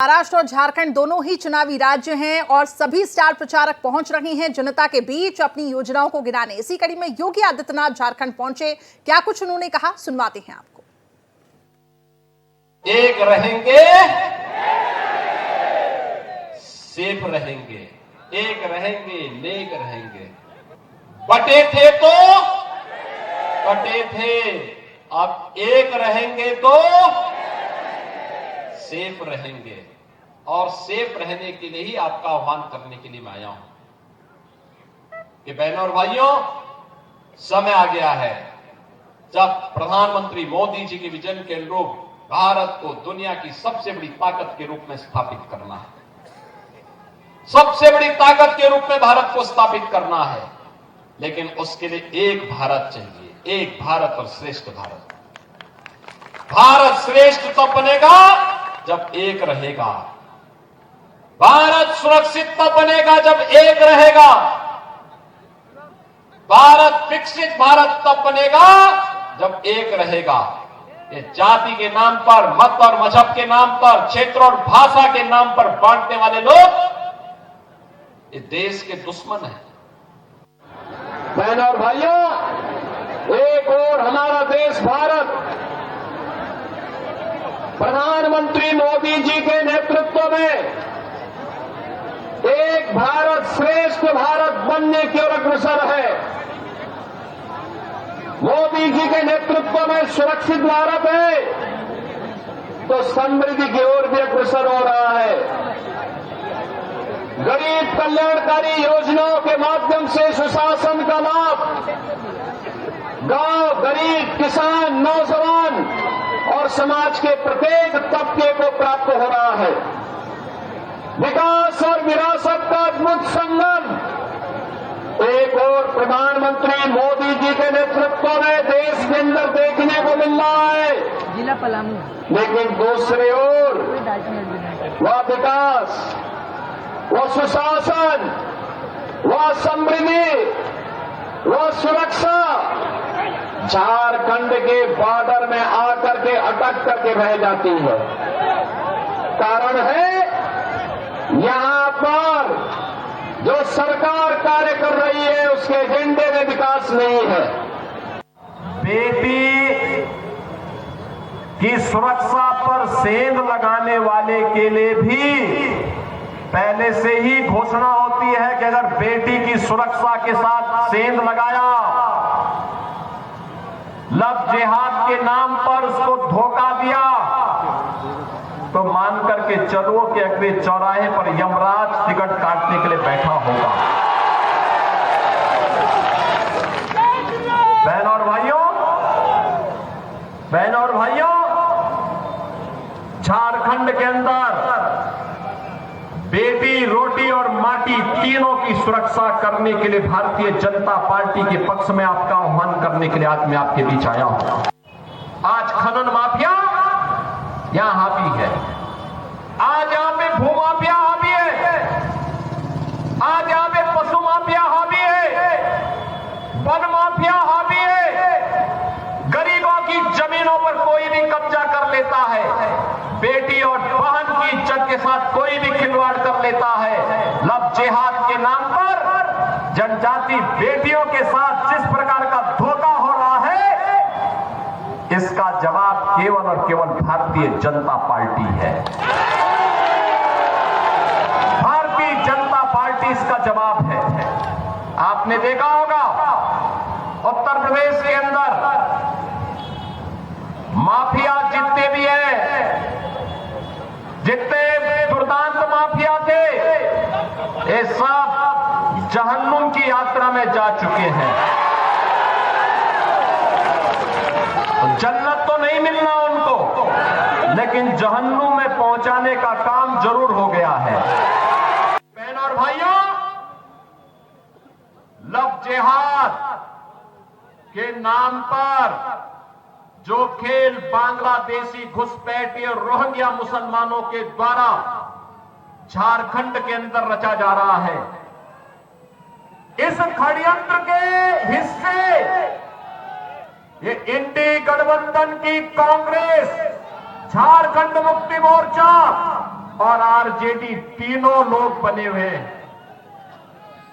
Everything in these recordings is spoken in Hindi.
महाराष्ट्र और झारखंड दोनों ही चुनावी राज्य हैं और सभी स्टार प्रचारक पहुंच रहे हैं जनता के बीच अपनी योजनाओं को गिनाने। इसी कड़ी में योगी आदित्यनाथ झारखंड पहुंचे। क्या कुछ उन्होंने कहा, सुनवाते हैं आपको। एक रहेंगे, सेफ रहेंगे, एक रहेंगे, नेक रहेंगे। बटे थे तो कटे थे, अब एक रहेंगे तो सेफ रहेंगे। और सेफ रहने के लिए ही आपका आह्वान करने के लिए मैं आया हूं कि बहनों और भाइयों, समय आ गया है जब प्रधानमंत्री मोदी जी के विजन के अनुरूप भारत को दुनिया की सबसे बड़ी ताकत के रूप में स्थापित करना है। सबसे बड़ी ताकत के रूप में भारत को स्थापित करना है, लेकिन उसके लिए एक भारत चाहिए, एक भारत और श्रेष्ठ भारत। भारत श्रेष्ठ तब बनेगा जब एक रहेगा। भारत सुरक्षित तब बनेगा जब एक रहेगा। भारत विकसित भारत तब बनेगा जब एक रहेगा। ये जाति के नाम पर, मत और मजहब के नाम पर, क्षेत्र और भाषा के नाम पर बांटने वाले लोग ये देश के दुश्मन हैं। बहनों और भाइयों, एक और हमारा देश भारत प्रधानमंत्री मोदी जी के नेतृत्व में एक भारत श्रेष्ठ भारत बनने की ओर अग्रसर है। मोदी जी के नेतृत्व में सुरक्षित भारत है तो समृद्धि की ओर भी अग्रसर हो रहा है। गरीब कल्याणकारी योजनाओं के माध्यम से सुशासन का लाभ गांव, गरीब, किसान, नौजवान और समाज के प्रत्येक तबके को प्राप्त हो रहा है। विकास और विरासत का अद्भुत संगम एक और प्रधानमंत्री मोदी जी के नेतृत्व में देश के अंदर देखने को मिल रहा है। जिला पलामू। लेकिन दूसरी ओर वह विकास, वह सुशासन, वह समृद्धि, वह सुरक्षा झारखंड के बॉर्डर में आकर के अटक करके रह जाती है। कारण है यहां पर जो सरकार कार्य कर रही है उसके एजेंडे में विकास नहीं है। बेटी की सुरक्षा पर सेंध लगाने वाले के लिए भी पहले से ही घोषणा होती है कि अगर बेटी की सुरक्षा के साथ सेंध लगाया, लव जिहाद के नाम पर उसको धोखा दिया, तो मान करके चलो कि अगले चौराहे पर यमराज टिकट काटने के लिए बैठा होगा। बहनों और भाइयों, झारखंड के अंदर बेटी, रोटी और माटी तीनों की सुरक्षा करने के लिए भारतीय जनता पार्टी के पक्ष में आपका आह्वान करने के लिए आज मैं आपके बीच आया हूं। आज खनन माफिया यहां हावी है, आज यहां पे भू माफिया हावी है, आज यहां पे पशु माफिया हावी है, वन माफिया हावी है, गरीबों की जमीनों पर कोई भी कब्जा कर लेता है, बेटी और बहन की इज्जत के साथ कोई भी खिलवाड़ कर लेता है। लव जिहाद के नाम पर जनजाति बेटियों के साथ जिस प्रकार का धोखा हो रहा है, इसका जवाब केवल और केवल भारतीय जनता पार्टी है। भारतीय जनता पार्टी इसका जवाब है। आपने देखा होगा उत्तर प्रदेश के अंदर माफिया जितने भी हैं, जितने दुर्दांत माफिया थे, ये सब जहन्नुम की यात्रा में जा चुके हैं। जन्नत तो नहीं मिलना उनको, लेकिन जहन्नुम में पहुंचाने का काम जरूर हो गया है। बहनों और भाइयों, लव जिहाद के नाम पर जो खेल बांग्लादेशी घुसपैठी और रोहिंग्या मुसलमानों के द्वारा झारखंड के अंदर रचा जा रहा है, इस षड्यंत्र के हिस्से ये इंडी गठबंधन की कांग्रेस, झारखंड मुक्ति मोर्चा और आरजेडी तीनों लोग बने हुए हैं।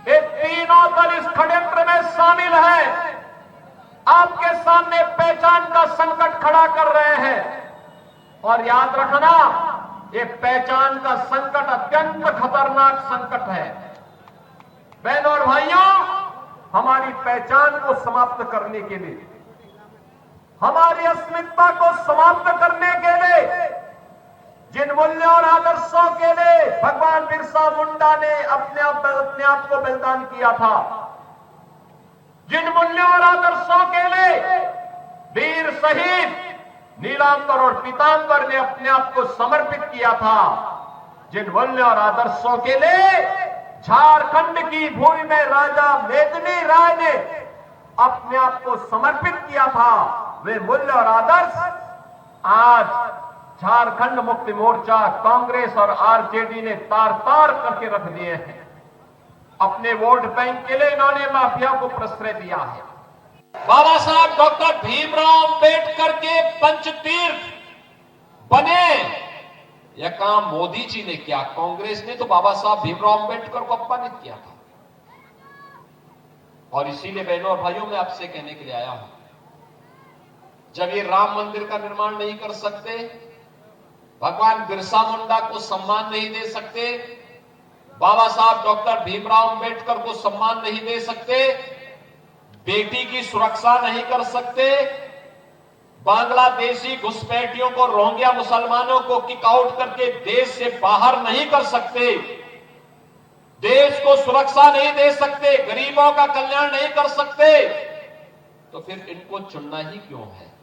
ये तीनों दल इस षड्यंत्र में शामिल है। आपके सामने पहचान का संकट खड़ा कर रहे हैं और याद रखना, ये पहचान का संकट अत्यंत खतरनाक संकट है। बहनों और भाइयों, हमारी पहचान को समाप्त करने के लिए, हमारी अस्मिता को समाप्त करने के लिए, जिन मूल्यों और आदर्शों के लिए भगवान बिरसा मुंडा ने अपने आप को बलिदान किया था, जिन मूल्यों और आदर्शों के लिए वीर शहीद नीलांबर और पीतांबर ने अपने आप को समर्पित किया था, जिन मूल्यों और आदर्शों के लिए झारखंड की भूमि में राजा मेदिनी राय ने अपने आप को समर्पित किया था, वे मूल्य और आदर्श आज झारखंड मुक्ति मोर्चा, कांग्रेस और आरजेडी ने तार तार करके रख दिए हैं। अपने वोट बैंक के लिए इन्होंने माफिया को प्रश्रय दिया है। बाबा साहब डॉक्टर भीमराव अंबेडकर के पंचतीर्थ बने, यह काम मोदी जी ने किया। कांग्रेस ने तो बाबा साहब भीमराव अंबेडकर को अपमानित किया था। और इसीलिए बहनों और भाइयों, मैं आपसे कहने के लिए आया हूं, जब ये राम मंदिर का निर्माण नहीं कर सकते, भगवान बिरसा मुंडा को सम्मान नहीं दे सकते, बाबा साहब डॉक्टर भीमराव अंबेडकर को सम्मान नहीं दे सकते, बेटी की सुरक्षा नहीं कर सकते, बांग्लादेशी घुसपैठियों को, रोहिंग्या मुसलमानों को किक आउट करके देश से बाहर नहीं कर सकते, देश को सुरक्षा नहीं दे सकते, गरीबों का कल्याण नहीं कर सकते, तो फिर इनको चुनना ही क्यों है?